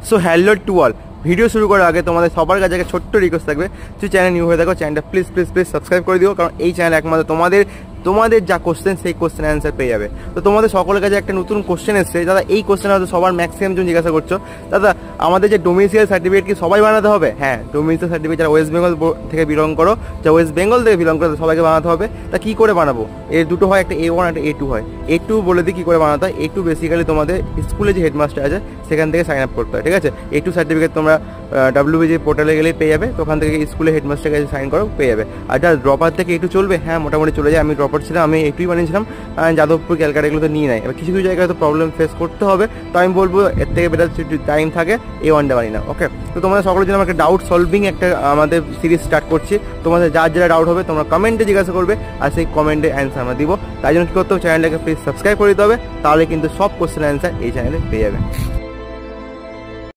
So hello to all, video শুরু করার আগে তোমাদের সবার কাছে একটা ছোট্ট রিকোয়েস্ট থাকবে, যদি চ্যানেল নিউ হয়ে থাকো চ্যানেলটা প্লিজ প্লিজ প্লিজ সাবস্ক্রাইব করে দিও, কারণ এই চ্যানেল একমাত্র তোমাদের যা কোশ্চেন সেই কোশ্চেন অ্যান্সার পেয়ে যাবে। তো তোমাদের সকলের কাছে একটা নতুন কোশ্চেন এসছে, দাদা এই কোশ্চেন হয়তো সবার ম্যাক্সিমাম জন জিজ্ঞাসা করছো, দাদা আমাদের যে ডোমিসাইল সার্টিফিকেট কি সবাই বানাতে হবে? হ্যাঁ, ডোমিসাইল সার্টিফিকেট যারা ওয়েস্ট বেঙ্গল থেকে বিলং করো, যারা ওয়েস্ট বেঙ্গল থেকে বিলং করো সবাইকে বানাতে হবে। তা কী করে বানাবো? এর দুটো হয়, একটা A1 একটা A2 হয়। A2 বলে দিই কী করে বানাতে হয়। A2 বেসিক্যালি তোমাদের স্কুলে যে হেডমাস্টার আছে সেখান থেকে সাইন আপ করতে হয়, ঠিক আছে? A2 সার্টিফিকেট তোমরা WBJEE পোর্টালে গেলেই পেয়ে যাবে, তো ওখান থেকে স্কুলে হেডমাস্টারের কাছে সাইন করো, পেয়ে যাবে। আর যারা ড্রপার থেকে A2 চলবে, হ্যাঁ মোটামুটি চলে যায়। আমি ড্রপার ছিলাম, আমি A2ই বানিয়েছিলাম, যাদবপুর ক্যালকাটা এগুলো তো নিয়ে নেয়। এবার কিছু কিছু জায়গায় তো প্রবলেম ফেস করতে হবে, তো আমি বলবো এর থেকে বেটার যদি টাইম থাকে A1টা বানিয়ে নাও। ওকে, তো তোমাদের সকলের জন্য একটা ডাউট সলভিং একটা আমাদের সিরিজ স্টার্ট করছি। তোমাদের যার যারা ডাউট হবে তোমরা কমেন্টে জিজ্ঞাসা করবে, আর সেই কমেন্টে অ্যান্সার আমরা দিব। তাই জন্য কী করতে হবে, চ্যানেলটাকে প্লিজ সাবস্ক্রাইব করে দিতে হবে, তাহলে কিন্তু সব কোশ্চেন অ্যান্সার এই চ্যানেলে পেয়ে যাবে।